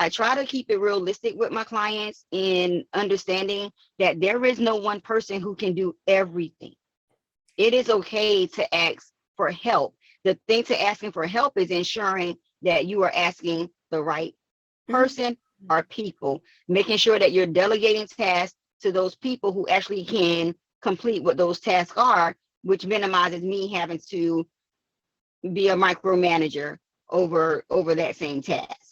I try to keep it realistic with my clients in understanding that there is no one person who can do everything. It is okay to ask for help. The thing to asking for help is ensuring that you are asking the right person or people, making sure that you're delegating tasks to those people who actually can complete what those tasks are, which minimizes me having to be a micromanager over that same task.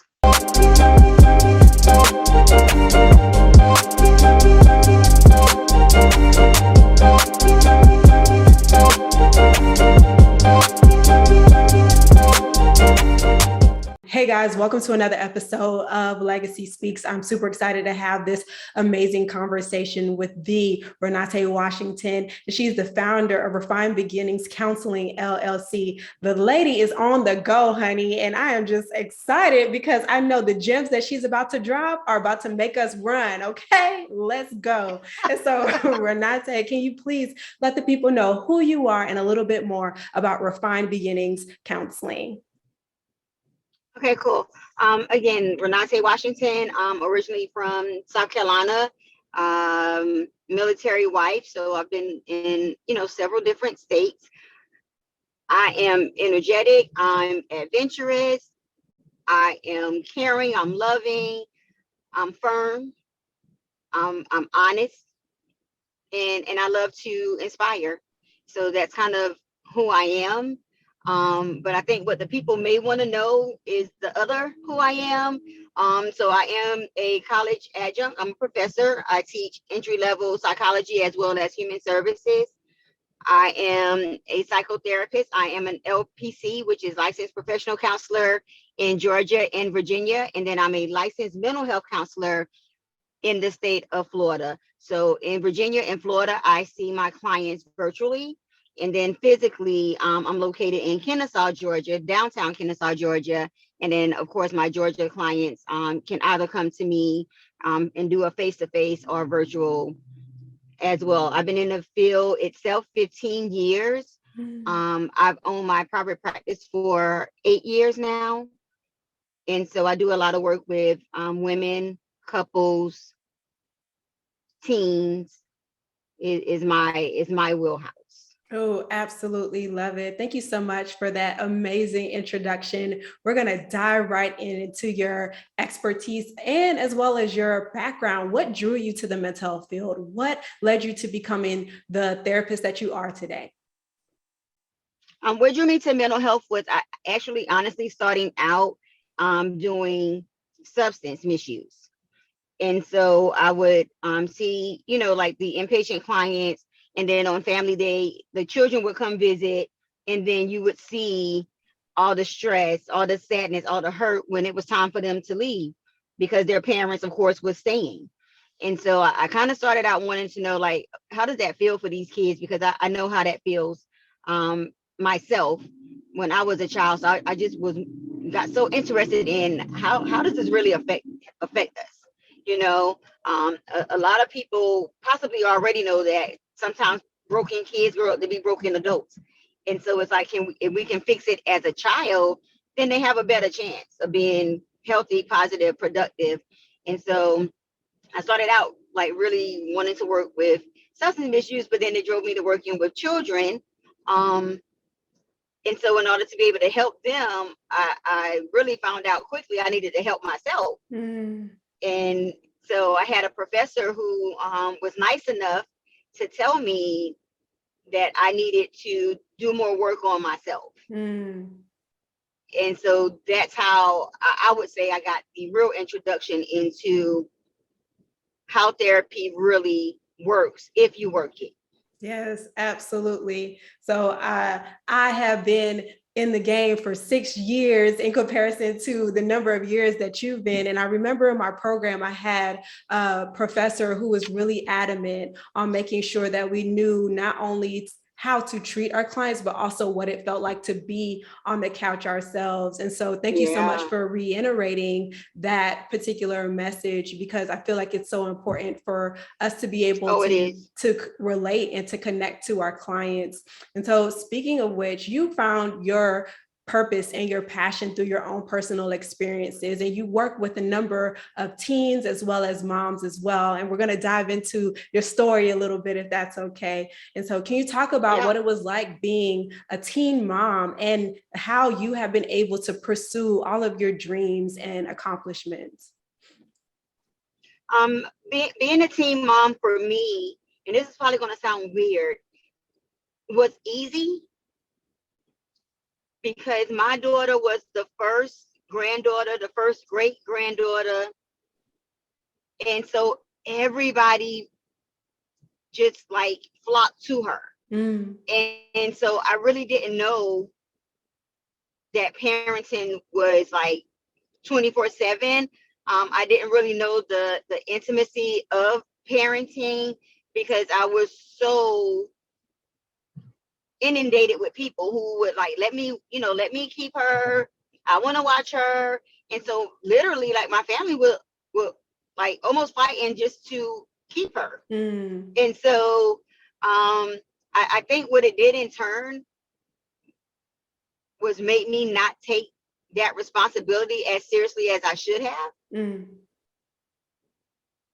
Hey guys, welcome to another episode of Legacy Speaks. I'm super excited to have this amazing conversation with the Renet'e Washington. She's the founder of Refined Beginnings Counseling, LLC. The lady is on the go, honey, and I am just excited because I know the gems that she's about to drop are about to make us run, okay? Let's go. And so, Renet'e, can you please let the people know who you are and a little bit more about Refined Beginnings Counseling? Okay, cool. Again, Renet'e Washington, originally from South Carolina, military wife. So I've been in, several different states. I am energetic. I'm adventurous. I am caring. I'm loving. I'm firm. I'm honest, and I love to inspire. So that's kind of who I am. But I think what the people may want to know is the other who I am. So I am a college adjunct. I'm a professor. I teach entry-level psychology as well as human services. I am a psychotherapist. I am an LPC, which is licensed professional counselor in Georgia and Virginia. And then I'm a licensed mental health counselor in the state of Florida. So in Virginia and Florida, I see my clients virtually. And then physically, I'm located in Kennesaw, Georgia, downtown Kennesaw, Georgia. And then, of course, my Georgia clients can either come to me and do a face-to-face or virtual as well. I've been in the field itself 15 years. I've owned my private practice for 8 years now. And so I do a lot of work with women, couples, teens is my wheelhouse. Oh, absolutely love it. Thank you so much for that amazing introduction. We're going to dive right into your expertise and as well as your background. What drew you to the mental health field? What led you to becoming the therapist that you are today? What drew me to mental health was actually honestly starting out doing substance misuse. And so I would see, like the inpatient clients, and then on family day, the children would come visit, and then you would see all the stress, all the sadness, all the hurt when it was time for them to leave because their parents, of course, was staying. And so I kind of started out wanting to know, like, how does that feel for these kids? Because I know how that feels myself when I was a child. So I just got so interested in how does this really affect us? A lot of people possibly already know that sometimes broken kids grow up to be broken adults. And so it's like, if we can fix it as a child, then they have a better chance of being healthy, positive, productive. And so I started out like really wanting to work with substance misuse, but then it drove me to working with children. And so in order to be able to help them, I really found out quickly I needed to help myself. And so I had a professor who was nice enough to tell me that I needed to do more work on myself. And so that's how I would say I got the real introduction into how therapy really works if you work it. Yes, absolutely. So I have been in the game for 6 years in comparison to the number of years that you've been. And I remember in my program, I had a professor who was really adamant on making sure that we knew not only how to treat our clients, but also what it felt like to be on the couch ourselves. And so thank you so much for reiterating that particular message, because I feel like it's so important for us to be able to relate and to connect to our clients. And so speaking of which, you found your purpose and your passion through your own personal experiences. And you work with a number of teens as well as moms as well. And we're going to dive into your story a little bit, if that's okay. And so can you talk about what it was like being a teen mom and how you have been able to pursue all of your dreams and accomplishments? Being a teen mom for me, and this is probably going to sound weird, was easy because my daughter was the first granddaughter, the first great granddaughter. And so everybody just like flocked to her. And so I really didn't know that parenting was like 24/7. I didn't really know the intimacy of parenting because I was so inundated with people who would like let me keep her. I want to watch her. And so literally like my family would like almost fighting just to keep her. And so I think what it did in turn was make me not take that responsibility as seriously as I should have.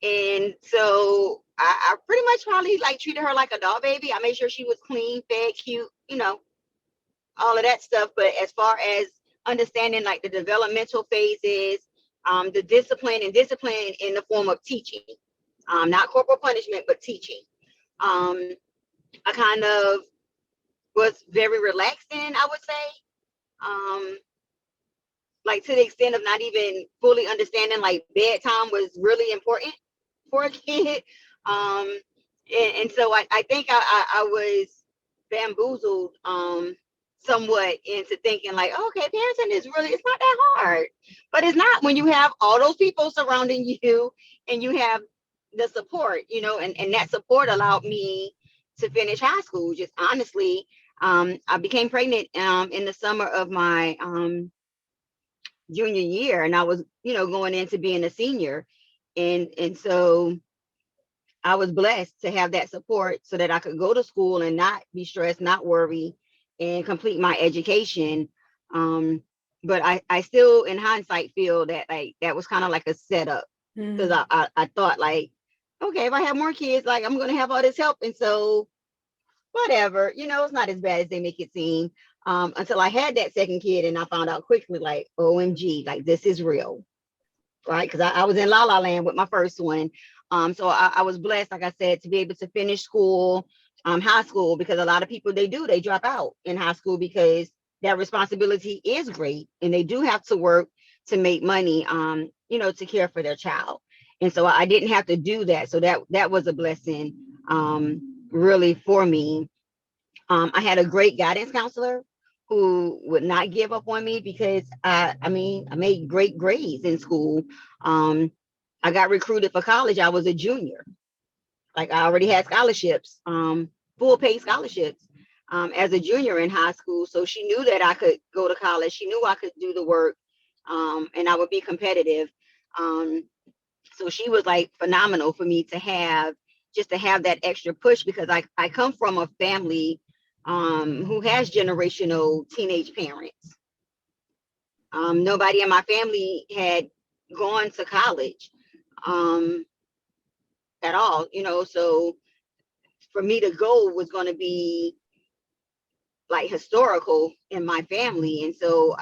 And so I pretty much probably like treated her like a doll baby. I made sure she was clean, fed, cute, all of that stuff. But as far as understanding like the developmental phases, the discipline in the form of teaching, not corporal punishment, but teaching. I kind of was very relaxing, I would say. Like to the extent of not even fully understanding like bedtime was really important for a kid. And so I think I was bamboozled somewhat into thinking like, okay, parenting is really, it's not that hard. But it's not when you have all those people surrounding you and you have the support, and that support allowed me to finish high school. Just honestly, I became pregnant in the summer of my junior year, and I was, going into being a senior. And so I was blessed to have that support so that I could go to school and not be stressed, not worry, and complete my education. But I still, in hindsight, feel that like that was kind of like a setup because I thought like, okay, if I have more kids, like I'm going to have all this help. And so whatever, it's not as bad as they make it seem. Until I had that second kid and I found out quickly, like, OMG, like this is real, right? Because I was in La La Land with my first one. So I was blessed, like I said, to be able to finish school, high school, because a lot of people, they drop out in high school because that responsibility is great. And they do have to work to make money, to care for their child. And so I didn't have to do that. So that was a blessing, really for me. I had a great guidance counselor who would not give up on me because I made great grades in school. I got recruited for college. I was a junior. Like I already had scholarships, full paid scholarships, as a junior in high school. So she knew that I could go to college. She knew I could do the work, and I would be competitive. So she was like phenomenal for me to have, just to have that extra push, because I come from a family who has generational teenage parents. Nobody in my family had gone to college at all, so for me to go was going to be like historical in my family. And so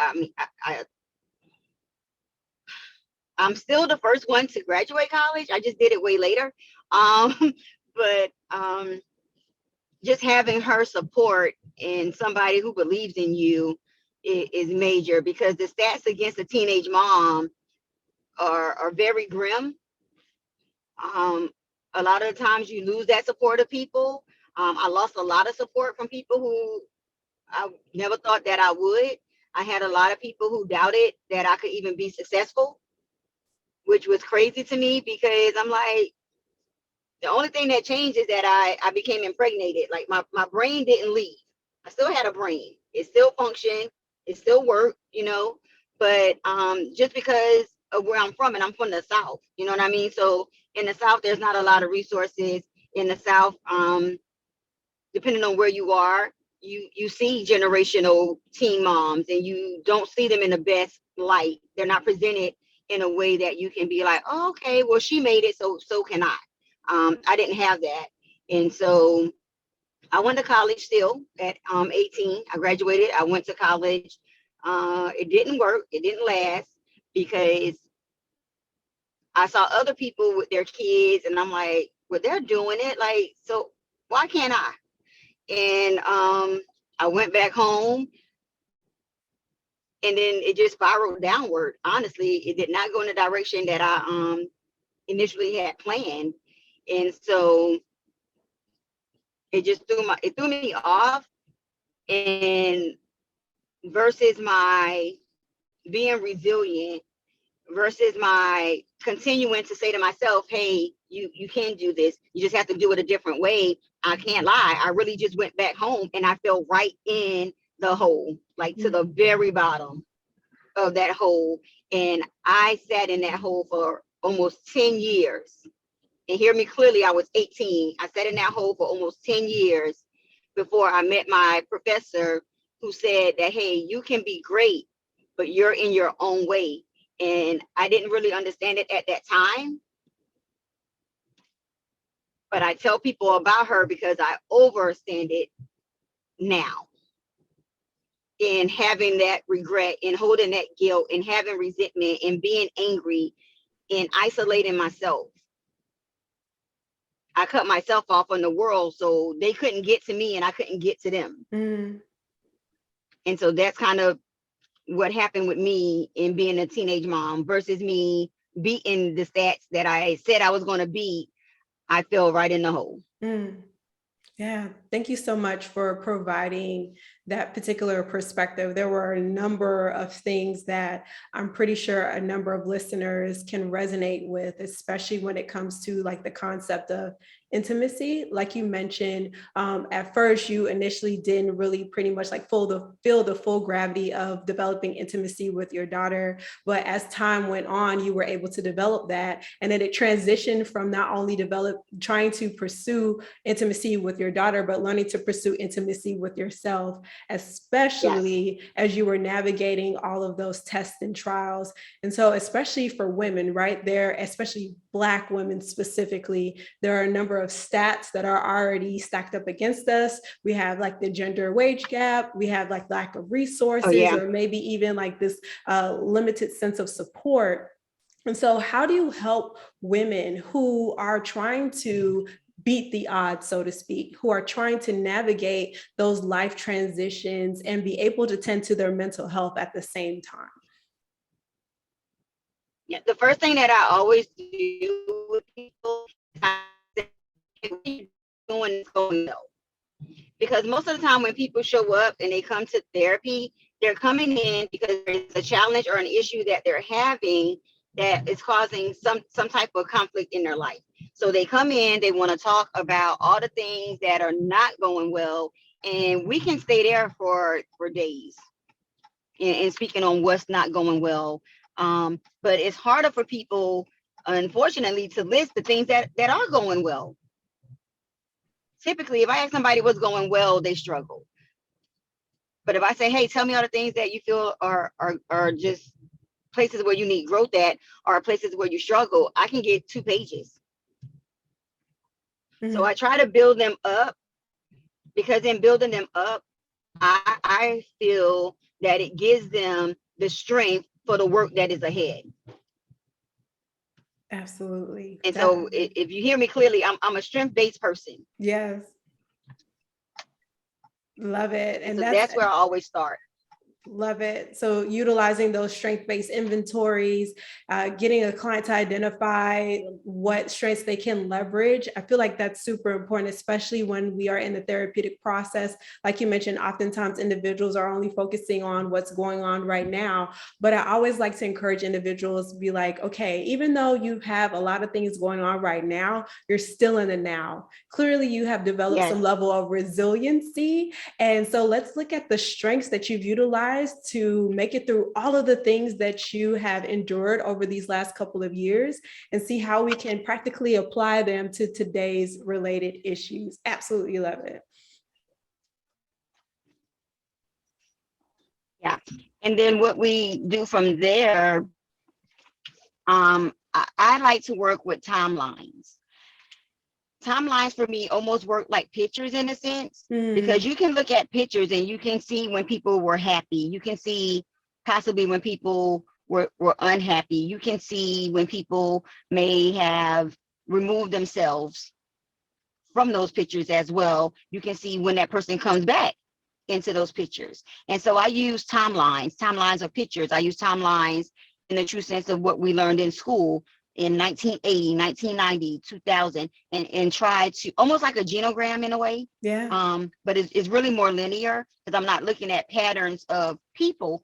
I'm still the first one to graduate college. I just did it way later. But just having her support and somebody who believes in you is major, because the stats against a teenage mom are very grim. A lot of the times you lose that support of people. I lost a lot of support from people who I never thought that I would. I had a lot of people who doubted that I could even be successful, which was crazy to me, because I'm like, the only thing that changed is that I became impregnated. Like my brain didn't leave. I still had a brain. It still functioned. It still worked, but just because of where I'm from, and I'm from the South, you know what I mean? So in the South, there's not a lot of resources in the South. Depending on where you are, you see generational teen moms and you don't see them in the best light. They're not presented in a way that you can be like, oh, okay, well, she made it, so can I. I didn't have that. And so I went to college still at 18. I graduated. I went to college. It didn't work. It didn't last because I saw other people with their kids, and I'm like, well, they're doing it. Like, so why can't I? And I went back home, and then it just spiraled downward. Honestly, it did not go in the direction that I initially had planned, and so it threw me off. And versus my being resilient, versus my continuing to say to myself, hey, you can do this, you just have to do it a different way. I can't lie, I really just went back home and I fell right in the hole, like to the very bottom of that hole. And I sat in that hole for almost 10 years. And hear me clearly, I was 18. I sat in that hole for almost 10 years before I met my professor, who said that, hey, you can be great, but you're in your own way. And I didn't really understand it at that time. But I tell people about her because I overstand it now. And having that regret and holding that guilt and having resentment and being angry and isolating myself. I cut myself off from the world so they couldn't get to me and I couldn't get to them. And so that's kind of what happened with me in being a teenage mom versus me beating the stats that I said I was going to beat. I fell right in the hole. Yeah, thank you so much for providing that particular perspective. There were a number of things that I'm pretty sure a number of listeners can resonate with, especially when it comes to like the concept of intimacy. Like you mentioned, at first you initially didn't really pretty much like feel the full gravity of developing intimacy with your daughter. But as time went on, you were able to develop that. And then it transitioned from not only trying to pursue intimacy with your daughter, but learning to pursue intimacy with yourself, especially as you were navigating all of those tests and trials. And so, especially for women, right there, especially Black women specifically, there are a number of stats that are already stacked up against us. We have like the gender wage gap, we have like lack of resources, or maybe even like this limited sense of support. And so how do you help women who are trying to beat the odds, so to speak, who are trying to navigate those life transitions and be able to tend to their mental health at the same time? Yeah, the first thing that I always do with people is doing going well. Because most of the time when people show up and they come to therapy, they're coming in because there's a challenge or an issue that they're having that is causing some type of conflict in their life. So they come in, they want to talk about all the things that are not going well, and we can stay there for days and speaking on what's not going well. But it's harder for people, unfortunately, to list the things that are going well. Typically, if I ask somebody what's going well, they struggle. But if I say, hey, tell me all the things that you feel are just places where you need growth at, or places where you struggle, I can get 2 pages. So I try to build them up, because in building them up, I feel that it gives them the strength for the work that is ahead. Absolutely. And so if you hear me clearly, I'm a strength-based person. Yes. Love it. And so that's where I always start. Love it. So utilizing those strength-based inventories, getting a client to identify what strengths they can leverage. I feel like that's super important, especially when we are in the therapeutic process. Like you mentioned, oftentimes individuals are only focusing on what's going on right now. But I always like to encourage individuals to be like, okay, even though you have a lot of things going on right now, you're still in the now. Clearly, you have developed some level of resiliency. And so let's look at the strengths that you've utilized to make it through all of the things that you have endured over these last couple of years, and see how we can practically apply them to today's related issues. Absolutely love it. Yeah. And then what we do from there, I like to work with timelines. Timelines for me almost work like pictures in a sense, because Mm, you can look at pictures and you can see when people were happy. You can see possibly when people were unhappy. You can see when people may have removed themselves from those pictures as well. You can see when that person comes back into those pictures. And so I use timelines of pictures. I use timelines in the true sense of what we learned in school in 1980, 1990, 2000, and try to almost like a genogram in a way. yeah. But it's really more linear because I'm not looking at patterns of people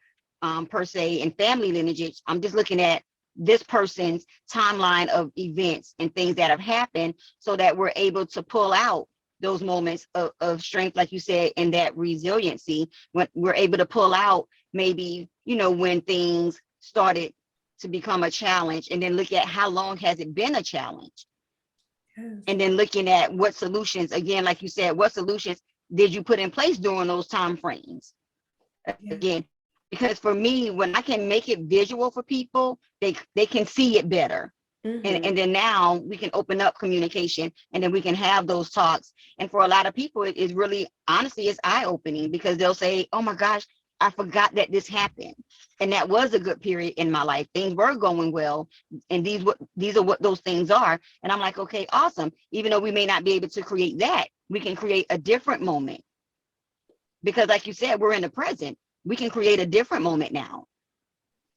per se and family lineage. I'm just looking at this person's timeline of events and things that have happened so that we're able to pull out those moments of strength, like you said, and that resiliency, when we're able to pull out maybe, when things started to become a challenge, and then look at how long has it been a challenge, Yes. and then looking at what solutions, again, like you said, what solutions did you put in place during those time frames? Yeah. Again, because for me, when I can make it visual for people, they can see it better. And Hmm. then now we can open up communication, and then we can have those talks. And for a lot of people, it is really, honestly, it's eye-opening, because they'll say, oh my gosh, I forgot that this happened. And that was a good period in my life. Things were going well. And these are what those things are. And I'm like, okay, awesome. Even though we may not be able to create that, we can create a different moment. Because like you said, we're in the present. We can create a different moment now.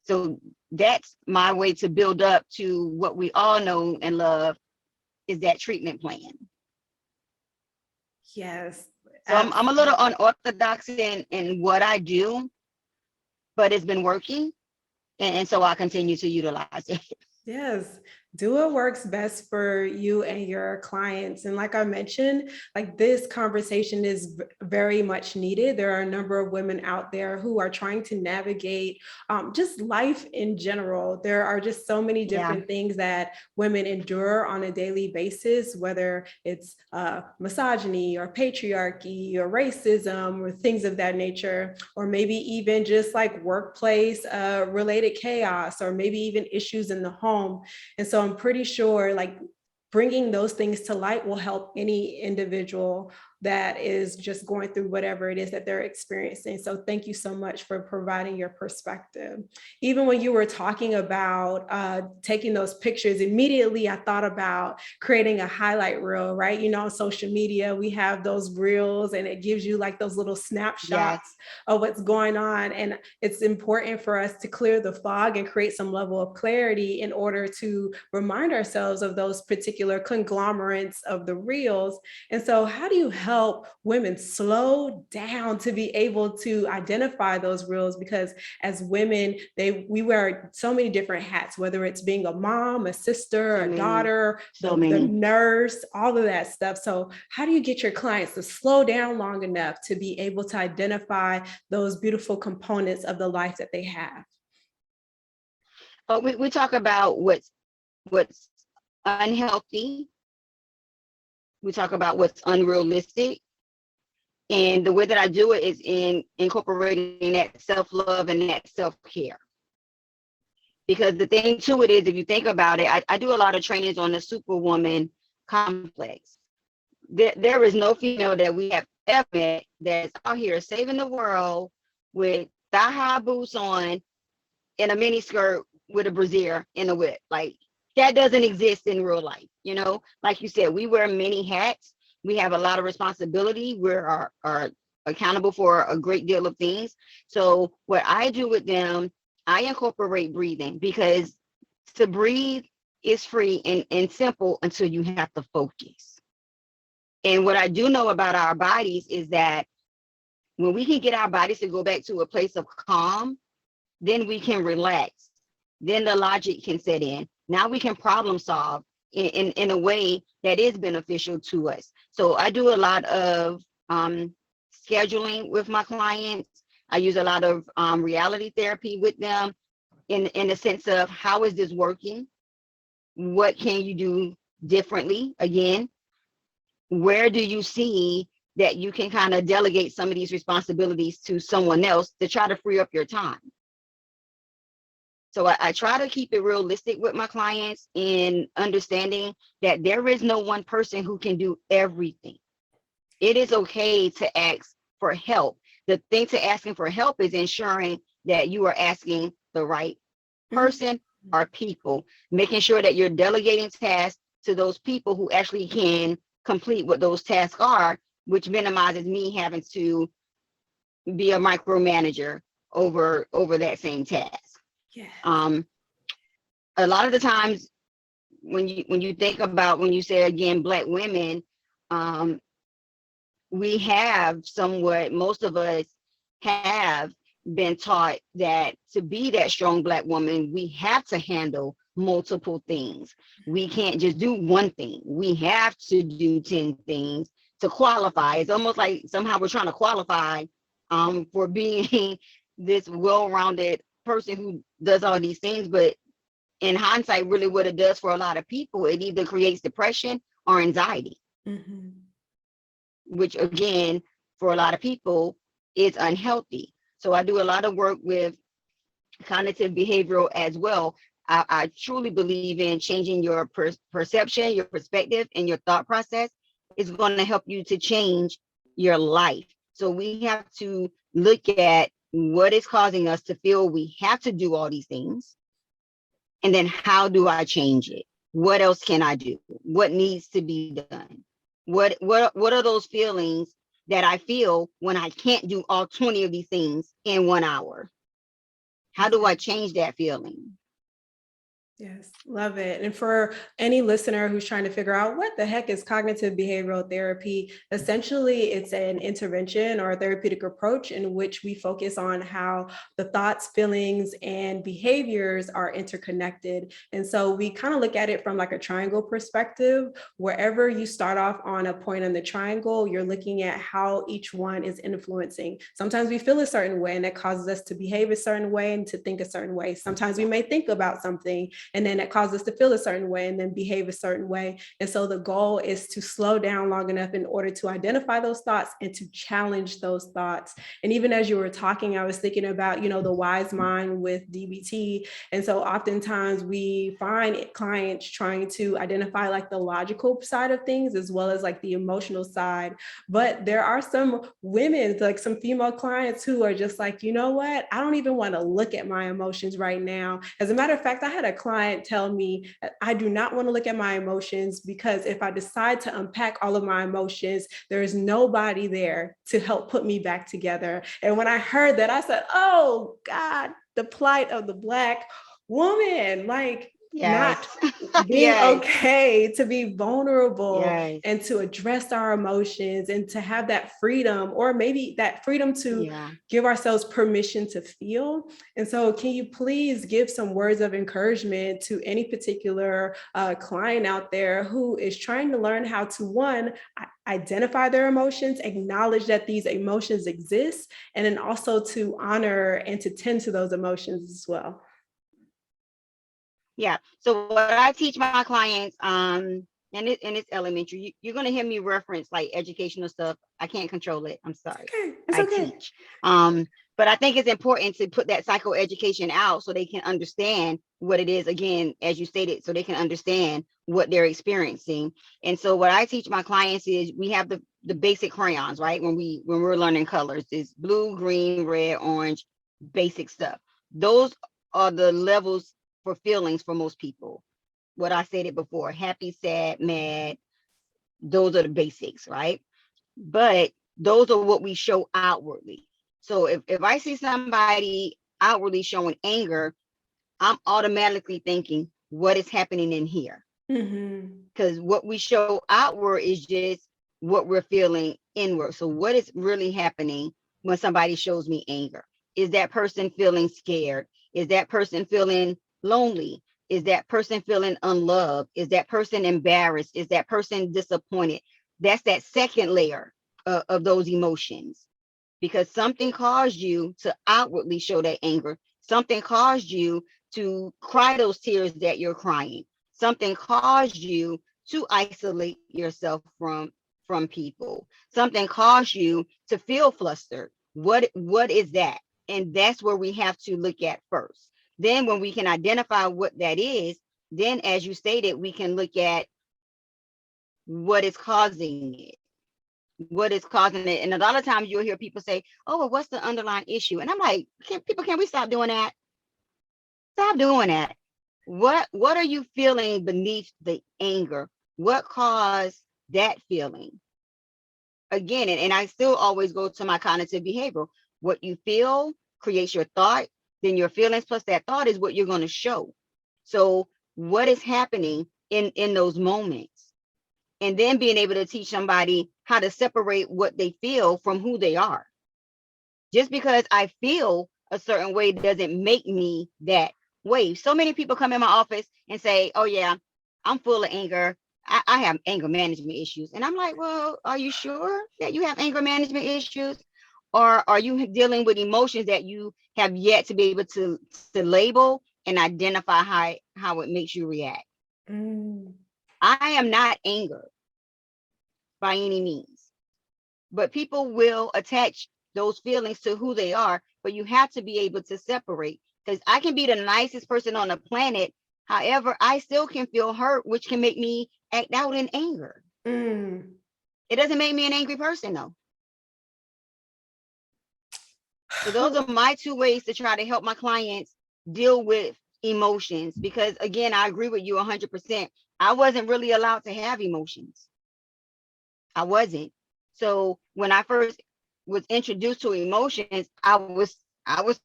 So that's my way to build up to what we all know and love, is that treatment plan. Yes. So I'm a little unorthodox in what I do, but it's been working. And so I continue to utilize it. Yes, do what works best for you and your clients. And like I mentioned, like this conversation is very much needed. There are a number of women out there who are trying to navigate just life in general. There are just so many Yeah, different things that women endure on a daily basis, whether it's misogyny or patriarchy or racism or things of that nature, or maybe even just like workplace related chaos, or maybe even issues in the home. And so I'm pretty sure like bringing those things to light will help any individual that is just going through whatever it is that they're experiencing. So thank you so much for providing your perspective. Even when you were talking about taking those pictures, immediately I thought about creating a highlight reel, right? On social media, we have those reels and it gives you like those little yes, snapshots of what's going on. And it's important for us to clear the fog and create some level of clarity in order to remind ourselves of those particular conglomerates of the reels. And so how do you help women slow down to be able to identify those reels? Because as women, we wear so many different hats, whether it's being a mom, a sister, so a many, daughter, so the many. nurse, all of that stuff. So how do you get your clients to slow down long enough to be able to identify those beautiful components of the life that they have? But we talk about what's unhealthy. We talk about what's unrealistic. And the way that I do it is in incorporating that self-love and that self-care. Because the thing to it is, if you think about it, I do a lot of trainings on the superwoman complex. There is no female that we have ever met that's out here saving the world with thigh-high boots on and a mini skirt with a brassiere in a whip. Like, that doesn't exist in real life. Like you said, we wear many hats. We have a lot of responsibility. Are accountable for a great deal of things. So what I do with them, I incorporate breathing, because to breathe is free and simple until you have to focus. And what I do know about our bodies is that when we can get our bodies to go back to a place of calm, then we can relax. Then the logic can set in. Now we can problem solve in a way that is beneficial to us. So I do a lot of scheduling with my clients. I use a lot of reality therapy with them in the sense of, how is this working? What can you do differently? Again, where do you see that you can kind of delegate some of these responsibilities to someone else to try to free up your time. So I try to keep it realistic with my clients in understanding that there is no one person who can do everything. It is okay to ask for help. The thing to asking for help is ensuring that you are asking the right person or people, making sure that you're delegating tasks to those people who actually can complete what those tasks are, which minimizes me having to be a micromanager over that same task. Yeah. A lot of the times when you think about, when you say again Black women, we have somewhat, most of us have been taught that to be that strong Black woman, we have to handle multiple things. We can't just do one thing. We have to do 10 things to qualify. It's almost like somehow we're trying to qualify for being this well-rounded person who does all these things. But in hindsight, really what it does for a lot of people, it either creates depression or anxiety. Mm-hmm. Which again, for a lot of people, is unhealthy. So I do a lot of work with cognitive behavioral as well. I truly believe in changing your perception, your perspective, and your thought process is going to help you to change your life. So we have to look at what is causing us to feel we have to do all these things. And then how do I change it? What else can I do? What needs to be done? What are those feelings that I feel when I can't do all 20 of these things in 1 hour? How do I change that feeling? Yes, love it. And for any listener who's trying to figure out what the heck is cognitive behavioral therapy, essentially it's an intervention or a therapeutic approach in which we focus on how the thoughts, feelings, and behaviors are interconnected. And so we kind of look at it from like a triangle perspective. Wherever you start off on a point on the triangle, you're looking at how each one is influencing. Sometimes we feel a certain way and that causes us to behave a certain way and to think a certain way. Sometimes we may think about something and then it causes us to feel a certain way and then behave a certain way. And so the goal is to slow down long enough in order to identify those thoughts and to challenge those thoughts. And even as you were talking, I was thinking about, the wise mind with DBT. And so oftentimes we find clients trying to identify like the logical side of things as well as like the emotional side. But there are some women, like some female clients who are just like, you know what? I don't even want to look at my emotions right now. As a matter of fact, I had a client tell me I do not want to look at my emotions because if I decide to unpack all of my emotions, there is nobody there to help put me back together. And when I heard that, I said, oh God, the plight of the Black woman, like Yes. not being Yes. okay to be vulnerable Yes. and to address our emotions and to have that freedom, or maybe that freedom to give ourselves permission to feel. And so can you please give some words of encouragement to any particular client out there who is trying to learn how to, one, identify their emotions, acknowledge that these emotions exist, and then also to honor and to tend to those emotions as well? Yeah. So what I teach my clients, and it's elementary, you're going to hear me reference like educational stuff. I can't control it. I'm sorry. It's okay. Teach. But I think it's important to put that psychoeducation out so they can understand what it is, again, as you stated, so they can understand what they're experiencing. And so what I teach my clients is we have the basic crayons, right? When we're learning colors, is blue, green, red, orange, basic stuff. Those are the levels for feelings for most people. What I stated before, happy, sad, mad, those are the basics, right? But those are what we show outwardly. So if I see somebody outwardly showing anger, I'm automatically thinking, what is happening in here? Because what we show outward is just what we're feeling inward. So what is really happening when somebody shows me anger? Is that person feeling scared? Is that person feeling lonely? Is that person feeling unloved? Is that person embarrassed? Is that person disappointed? That's that second layer of those emotions, because something caused you to outwardly show that anger. Something caused you to cry those tears that you're crying. Something caused you to isolate yourself from from people. Something caused you to feel flustered. What is that? And that's where we have to look at first. Then when we can identify what that is, then as you stated, we can look at what is causing it. What is causing it? And a lot of times you'll hear people say, "Oh, well, what's the underlying issue?" And I'm like, can we stop doing that? Stop doing that. What are you feeling beneath the anger? What caused that feeling? Again, and I still always go to my cognitive behavioral. What you feel creates your thought, then your feelings plus that thought is what you're going to show. So what is happening in those moments? And then being able to teach somebody how to separate what they feel from who they are. Just because I feel a certain way doesn't make me that way. So many people come in my office and say, "Oh yeah, I'm full of anger. I have anger management issues." And I'm like, "Well, are you sure that you have anger management issues? Or are you dealing with emotions that you have yet to be able to label and identify how it makes you react?" Mm. I am not anger by any means, but people will attach those feelings to who they are. But you have to be able to separate, because I can be the nicest person on the planet. However, I still can feel hurt, which can make me act out in anger. Mm. It doesn't make me an angry person though. So those are my two ways to try to help my clients deal with emotions. Because again, I agree with you 100%. I wasn't really allowed to have emotions. I wasn't. So when I first was introduced to emotions, I was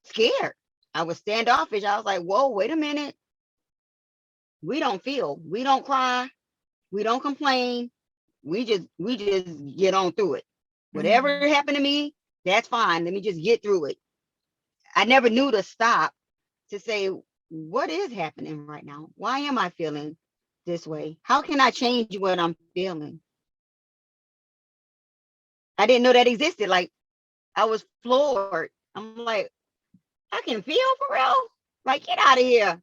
scared. I was standoffish. I was like, "Whoa, wait a minute. We don't feel. We don't cry. We don't complain. We just get on through it. Whatever Mm. happened to me, that's fine. Let me just get through it." I never knew to stop to say, what is happening right now? Why am I feeling this way? How can I change what I'm feeling? I didn't know that existed. Like, I was floored. I'm like, I can feel for real? Like, get out of here.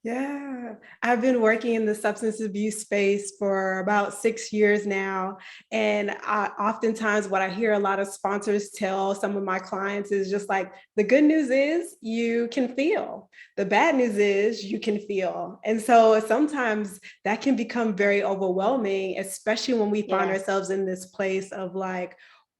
Yeah, I've been working in the substance abuse space for about 6 years now. And oftentimes, what I hear a lot of sponsors tell some of my clients is just like, the good news is you can feel. The bad news is you can feel. And so sometimes that can become very overwhelming, especially when we find Yes. ourselves in this place of like,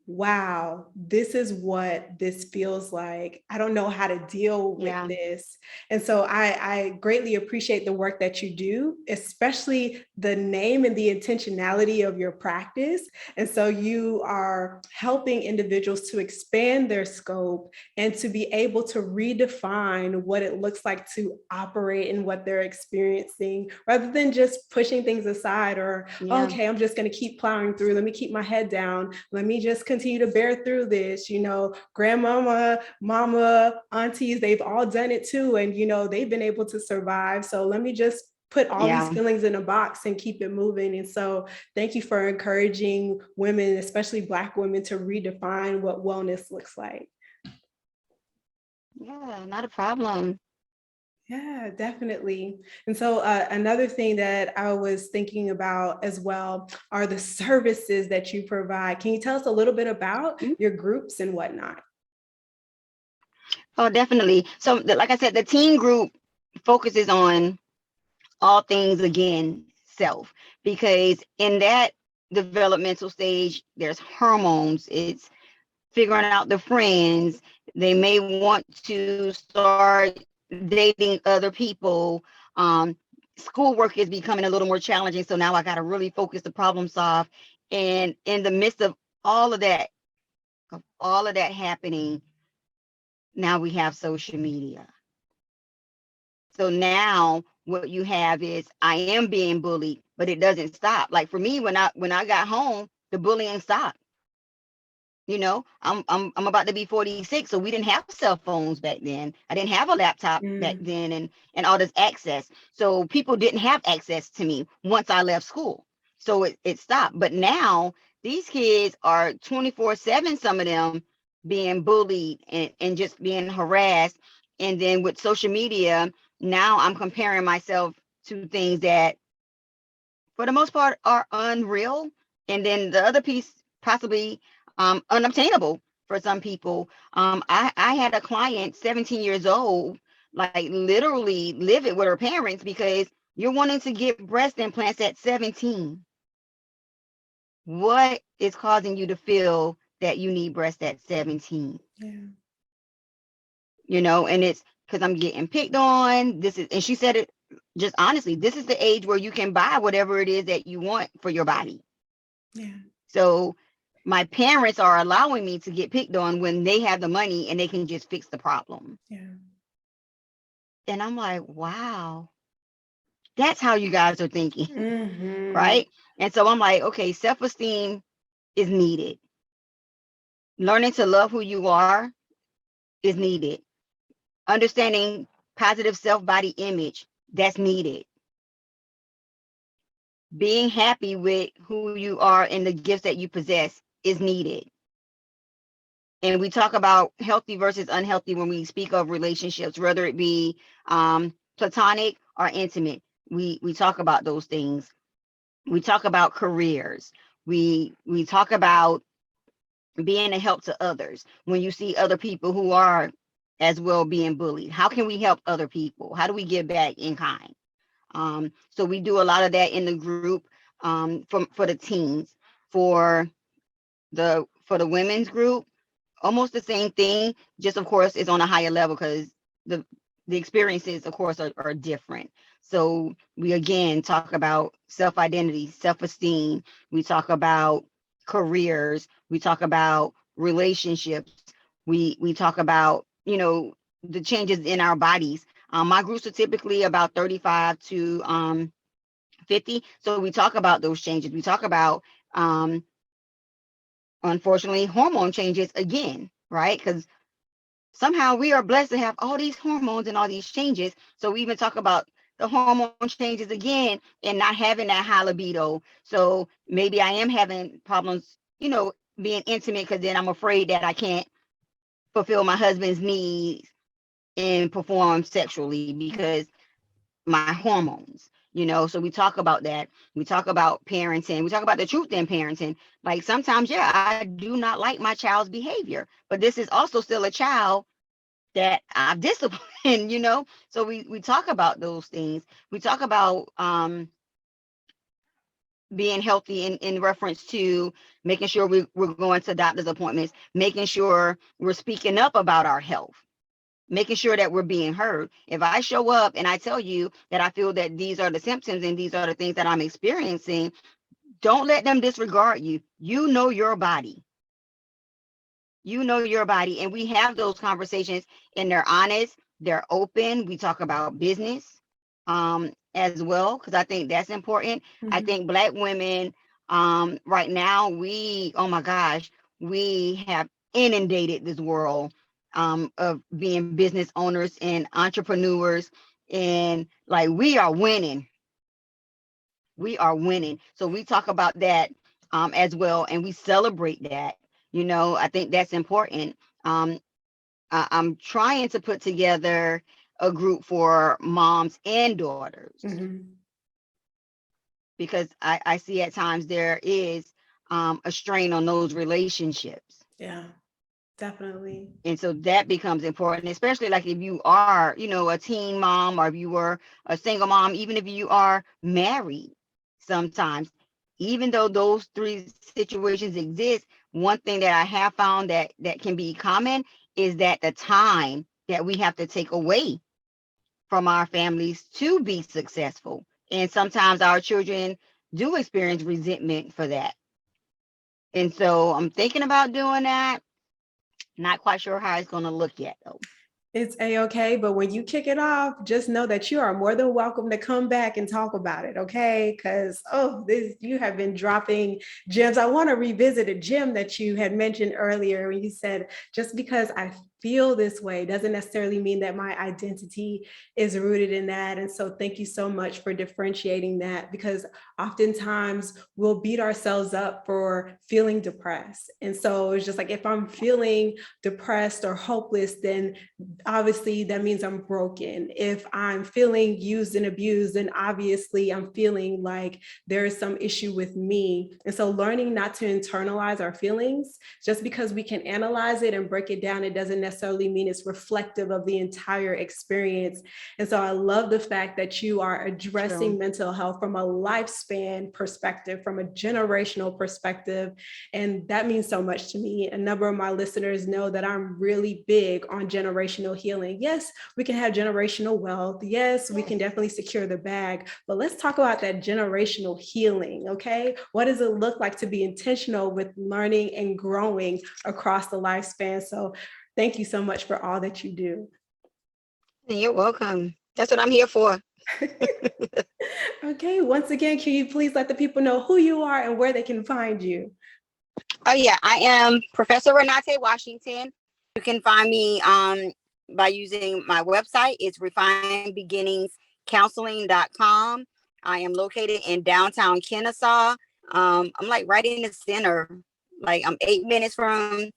wow, this is what this feels like. I don't know how to deal with Yeah. this. And so I greatly appreciate the work that you do, especially the name and the intentionality of your practice. And so you are helping individuals to expand their scope and to be able to redefine what it looks like to operate in what they're experiencing, rather than just pushing things aside or, Yeah. okay, I'm just going to keep plowing through. Let me keep my head down. Let me just continue to bear through this. You know, grandmama, mama, aunties, they've all done it too. And, you know, they've been able to survive. So let me just put all these Yeah. feelings in a box and keep it moving. And so thank you for encouraging women, especially Black women, to redefine what wellness looks like. Yeah. Not a problem. Yeah, definitely. And so another thing that I was thinking about as well are the services that you provide. Can you tell us a little bit about Mm. your groups and whatnot? Oh, definitely. So, like I said, the teen group focuses on all things, again, self, because in that developmental stage, there's hormones. It's figuring out the friends. They may want to start dating other people. Um, Schoolwork is becoming a little more challenging. So now I got to really focus the problem solve. And in the midst all of that, of all of that happening, now we have social media. So now what you have is I am being bullied, but it doesn't stop. Like for me, when I got home, the bullying stopped. You know, I'm about to be 46, so we didn't have cell phones back then. I didn't have a laptop back Mm. then, and all this access. So people didn't have access to me once I left school. So it stopped. But now these kids are 24/7, some of them being bullied and just being harassed. And then with social media, now I'm comparing myself to things that for the most part, are unreal. And then the other piece, possibly unobtainable for some people. I had a client, 17 years old, like literally live it with her parents because you're wanting to get breast implants at 17. What is causing you to feel that you need breast at 17? Yeah. And it's because I'm getting picked on. And she said it just honestly, this is the age where you can buy whatever it is that you want for your body. Yeah. So my parents are allowing me to get picked on when they have the money and they can just fix the problem. Yeah. And I'm like, wow, that's how you guys are thinking, Mm-hmm. right? And so I'm like, okay, self-esteem is needed. Learning to love who you are is needed. Understanding positive self-body image, that's needed. Being happy with who you are and the gifts that you possess is needed. And we talk about healthy versus unhealthy when we speak of relationships, whether it be platonic or intimate. We talk about those things. We talk about careers. We talk about being a help to others. When you see other people who are as well being bullied, how can we help other people? How do we give back in kind? So we do a lot of that in the group for the teens. For the women's group, almost the same thing, just of course it's on a higher level because the the experiences of course are different. So we again talk about self-identity, self-esteem. We talk about careers. We talk about relationships. We talk about the changes in our bodies. My groups are typically about 35 to 50. So we talk about those changes. We talk about um unfortunately hormone changes again, right? Because somehow we are blessed to have all these hormones and all these changes. So we even talk about the hormone changes again and not having that high libido. So maybe I am having problems, being intimate because then I'm afraid that I can't fulfill my husband's needs and perform sexually because my hormones. So we talk about that. We talk about parenting. We talk about the truth in parenting. Like sometimes, yeah, I do not like my child's behavior, but this is also still a child that I've disciplined. So we talk about those things. We talk about being healthy in reference to making sure we're going to doctor's appointments, making sure we're speaking up about our health, making sure that we're being heard. If I show up and I tell you that I feel that these are the symptoms and these are the things that I'm experiencing, don't let them disregard you. You know your body. You know your body. And we have those conversations and they're honest, they're open. We talk about business as well, because I think that's important. I Mm-hmm. think Black women right now, oh my gosh, we have inundated this world of being business owners and entrepreneurs. And like we are winning. We are winning. So we talk about that as well. And we celebrate that. I think that's important. Um, I'm trying to put together a group for moms and daughters Mm-hmm. because I see at times there is a strain on those relationships. Yeah, definitely. And so that becomes important, especially like if you are, a teen mom or if you were a single mom, even if you are married sometimes, even though those three situations exist, one thing that I have found that can be common is that the time that we have to take away from our families to be successful. And sometimes our children do experience resentment for that. And so I'm thinking about doing that. Not quite sure how it's going to look yet, though. It's a-okay, but when you kick it off, just know that you are more than welcome to come back and talk about it, okay? Because you have been dropping gems. I want to revisit a gem that you had mentioned earlier when you said, just because I feel this way doesn't necessarily mean that my identity is rooted in that. And so thank you so much for differentiating that, because oftentimes we'll beat ourselves up for feeling depressed. And so it's just like, if I'm feeling depressed or hopeless, then obviously that means I'm broken. If I'm feeling used and abused, then obviously I'm feeling like there is some issue with me. And so learning not to internalize our feelings, just because we can analyze it and break it down, it doesn't necessarily mean it's reflective of the entire experience. And so I love the fact that you are addressing mental health from a lifespan perspective, from a generational perspective. And that means so much to me. A number of my listeners know that I'm really big on generational healing. Yes, we can have generational wealth. Yes, we can definitely secure the bag, but let's talk about that generational healing, okay? What does it look like to be intentional with learning and growing across the lifespan? So thank you so much for all that you do. You're welcome. That's what I'm here for. Okay, once again, can you please let the people know who you are and where they can find you? Oh yeah, I am Professor Renet'e Washington. You can find me by using my website. It's refinedbeginningscounseling.com. I am located in downtown Kennesaw. I'm like right in the center. Like I'm 8 minutes from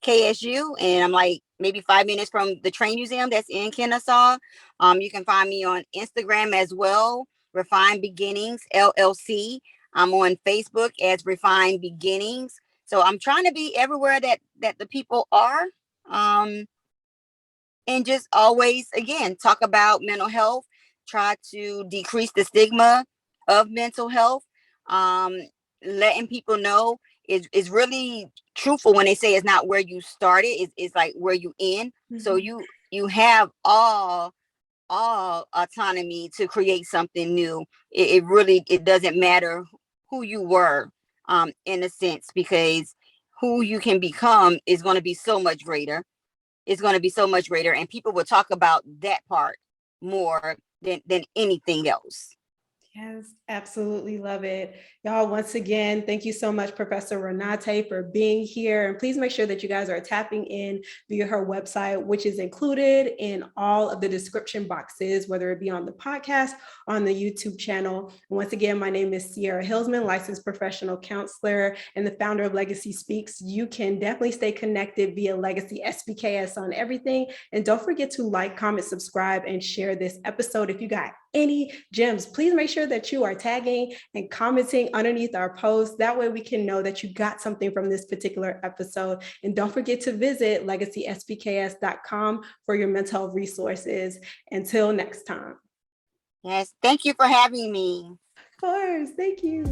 KSU, and I'm like maybe 5 minutes from the train museum that's in Kennesaw. You can find me on Instagram as well, Refined Beginnings LLC. I'm on Facebook as Refined Beginnings. So I'm trying to be everywhere that the people are, and just always, again, talk about mental health, try to decrease the stigma of mental health, letting people know is really truthful when they say it's not where you started, it's like where you end. Mm-hmm. So you have all autonomy to create something new. It really doesn't matter who you were, in a sense, because who you can become is going to be so much greater. It's going to be so much greater, and people will talk about that part more than anything else. Yes, absolutely love it. Y'all, once again, thank you so much, Professor Renet'e, for being here. And please make sure that you guys are tapping in via her website, which is included in all of the description boxes, whether it be on the podcast, on the YouTube channel. And once again, my name is Sierra Hillsman, licensed professional counselor and the founder of Legacy Speaks. You can definitely stay connected via Legacy SPKS on everything. And don't forget to like, comment, subscribe, and share this episode. If you got any gems, please make sure that you are tagging and commenting underneath our post. That way we can know that you got something from this particular episode. And don't forget to visit legacyspks.com for your mental health resources. Until next time. Yes, thank you for having me. Of course, thank you.